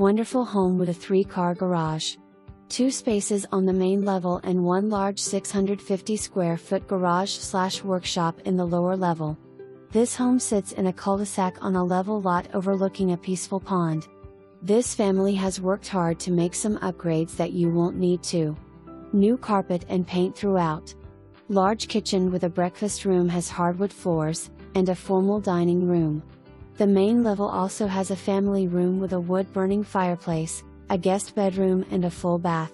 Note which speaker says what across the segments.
Speaker 1: Wonderful home with a 3-car garage. 2 spaces on the main level and 1 large 650 square foot garage/workshop in the lower level. This home sits in a cul-de-sac on a level lot overlooking a peaceful pond. This family has worked hard to make some upgrades that you won't need to. New carpet and paint throughout. Large kitchen with a breakfast room has hardwood floors, and a formal dining room. The main level also has a family room with a wood-burning fireplace, a guest bedroom and a full bath.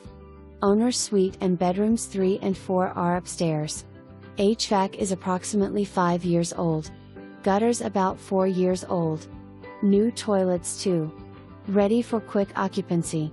Speaker 1: Owner's suite and bedrooms 3 and 4 are upstairs. HVAC is approximately 5 years old. Gutters about 4 years old. New toilets too. Ready for quick occupancy.